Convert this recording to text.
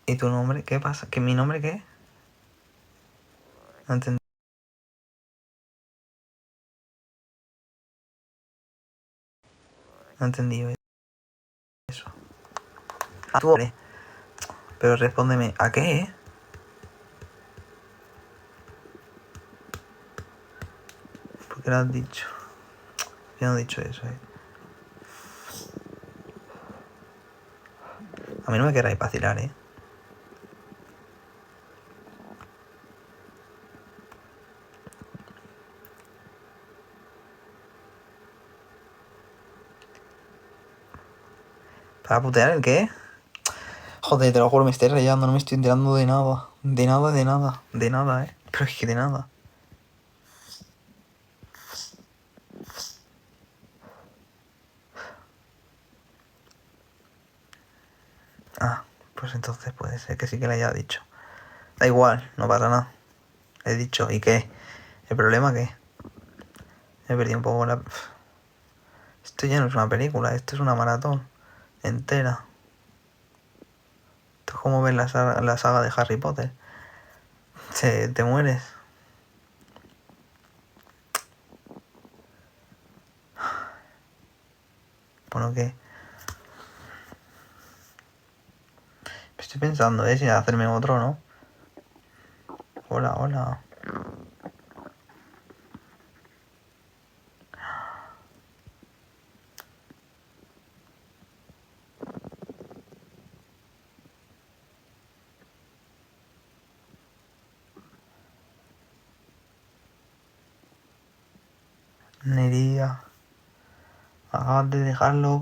¿Y tu nombre? ¿Qué pasa? ¿Que mi nombre qué? No entendí. No entendí eso. Ah, tu nombre. Pero respóndeme, ¿a qué? ¿Por qué lo has dicho? Yo no he dicho eso, A mí no me queráis vacilar, ¿Para putear el qué? Joder, te lo juro, me estoy rayando, no me estoy enterando de nada. De nada, de nada. De nada, Pero es que de nada. Ah, pues entonces puede ser que sí que le haya dicho. Da igual, no pasa nada. He dicho, ¿y qué? ¿El problema qué? He perdido un poco la... Esto ya no es una película, esto es una maratón entera. Esto es como ver la saga de Harry Potter. Te mueres. Bueno, ¿qué? Estoy pensando, si hacerme otro, ¿no? Hola, hola. Nería. Acabas de dejarlo